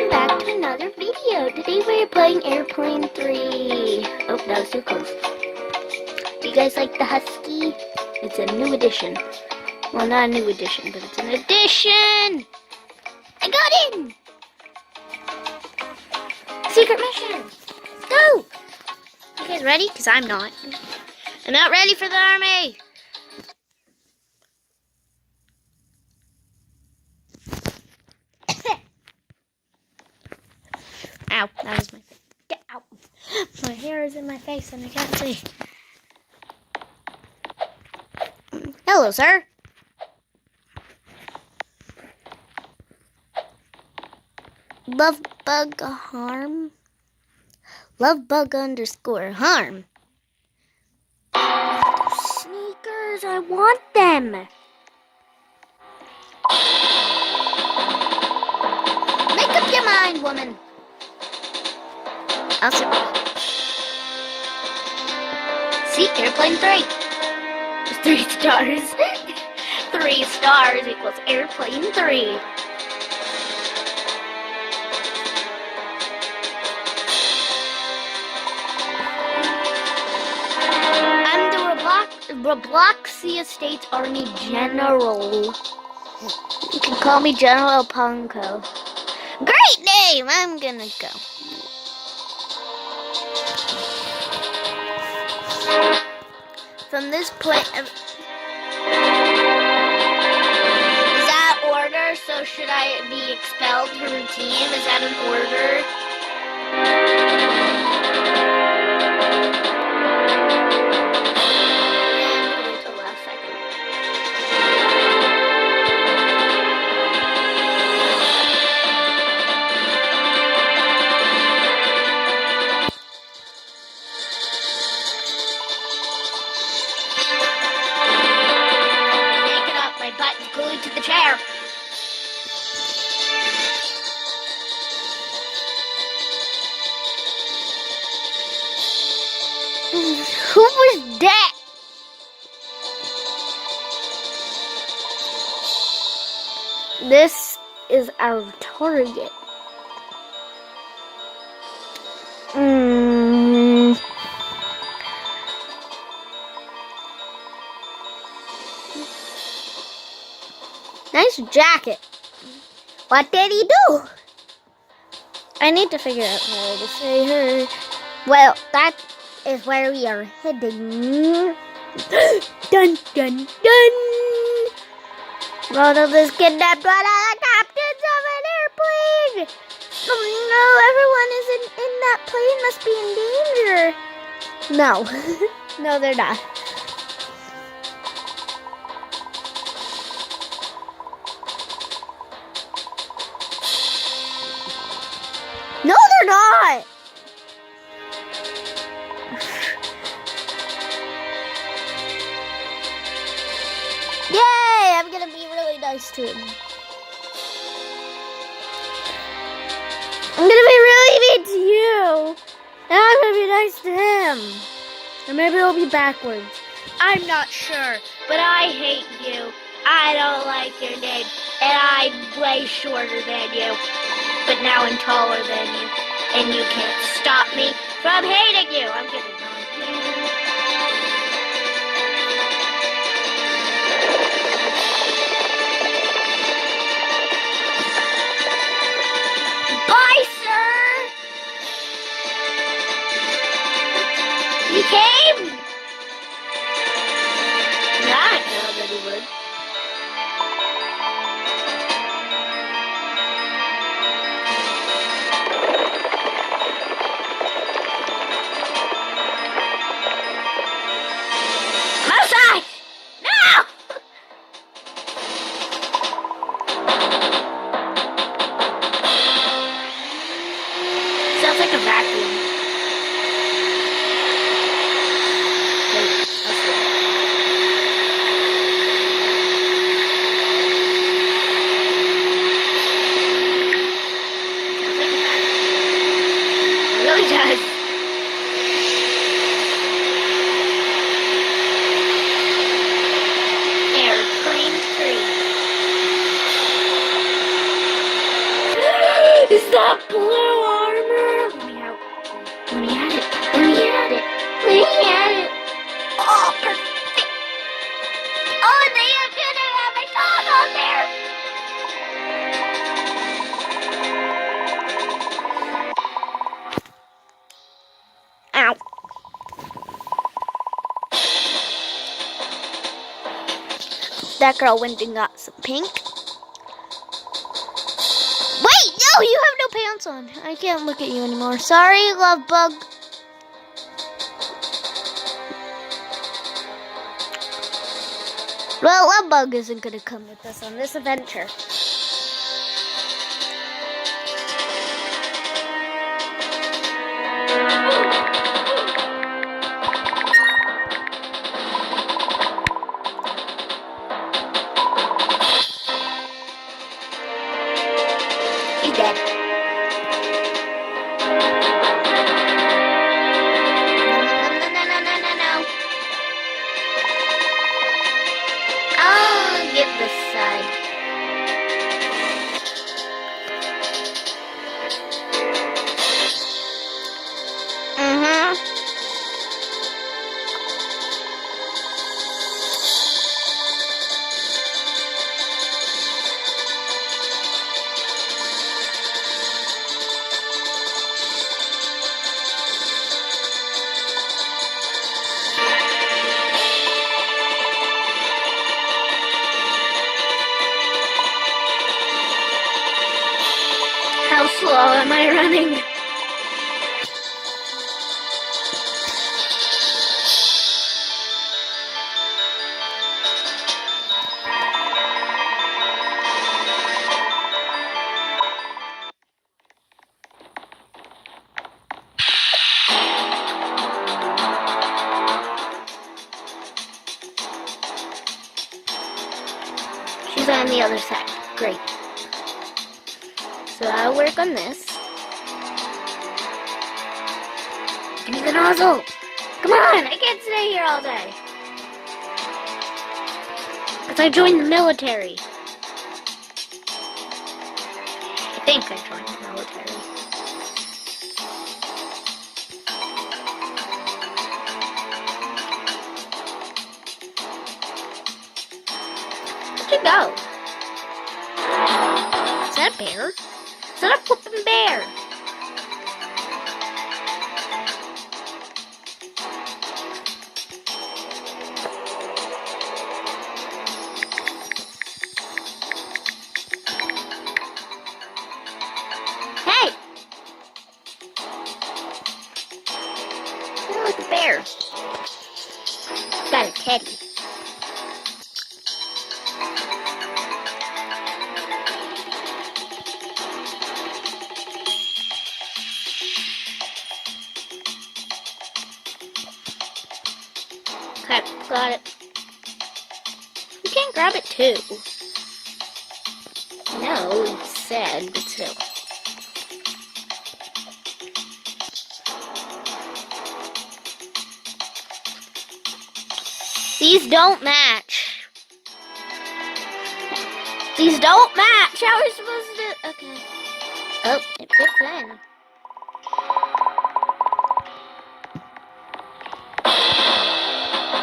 welcome back to another video. Today we're playing Airplane 3. Oh, that was too close. Do you guys like the Husky? It's a new edition. Well, not a new edition, but it's an addition! I got in! Secret mission! Go! You guys ready? Because I'm not. I'm not ready for the army! Ow, that was my face. Get out. My hair is in my face and I can't see. Hello, sir. Love bug harm. Love bug underscore harm. Sneakers, I want them. Make up your mind, woman. I'll see, Airplane 3. 3 stars. 3 stars equals Airplane 3. I'm the Robloxy Estates Army General. You can call me General Punko. Great name! I'm gonna go. From this point, is that order? So should I be expelled from the team? Is that an order? And put it till last second. Glued to the chair. Who was that? This is our target. Nice jacket. What did he do? I need to figure out how to say her. Well, that is where we are heading. Dun, dun, dun. One of this kidnapped one of the captains of an airplane. Oh no, everyone in that plane must be in danger. No. No, they're not. No, they're not! Yay! I'm gonna be really nice to him. I'm gonna be really mean to you. And I'm gonna be nice to him. Or maybe it'll be backwards. I'm not sure, but I hate you. I don't like your name. And I'm way shorter than you. But now I'm taller than you, and you can't stop me from hating you. I'm gonna go. Bye, sir. You came? Yeah, I know that he would. Sounds like a vacuum. It really does. Airplane 3. Is the blue armor. Let me out. Let me at it. Let me at it. Let me at it. Oh, perfect. Oh, and they have my dog on there. Ow. That girl went and got some pink. Wait, no, you have no pants on. I can't look at you anymore. Sorry, love bug. Well, love bug isn't gonna come with us on this adventure. He's dead. No. I'll get this side. How slow am I running? She's on the other side. Great. So I'll work on this. Give me the nozzle. Come on, I can't stay here all day. Because I joined the military. I think I joined the military. Where'd you go? Is that a bear? Is that a flippin' bear? Hey! Oh, it's a bear. Got a teddy. Okay, got it. You can't grab it too. No, it said, but still. These don't match. These don't match. How are we supposed to do? Okay. Oh, it fits in.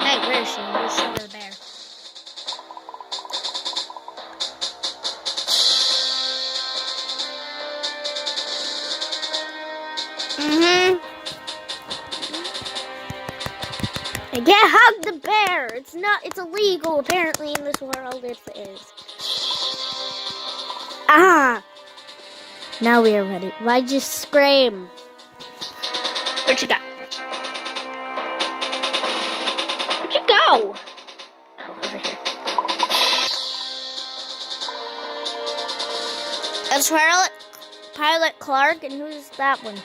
Hey, where is she? Where's she over the bear? I can't hug the bear. It's illegal apparently in this world. It is. Ah! Now we are ready. Why'd you scream? Where'd you go? Where'd you go? Oh, over here. That's Pilot Clark, and who's that one?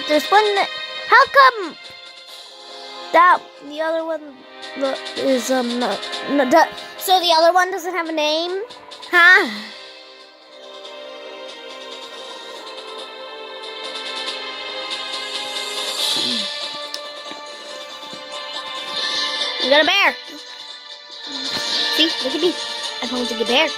This one, how come that the other one is so the other one doesn't have a name, huh? You got a bear. See, look at me. I'm holding a bear.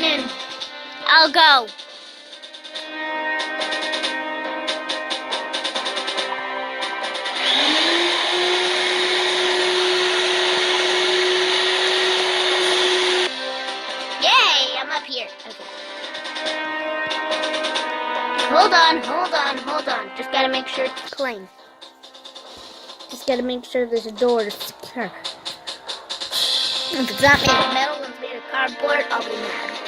going in. I'll go. Yay, I'm up here. Okay. Hold on. Just gotta make sure it's clean. Just gotta make sure there's a door to secure. If it's not made of metal and it's made of cardboard, I'll be mad.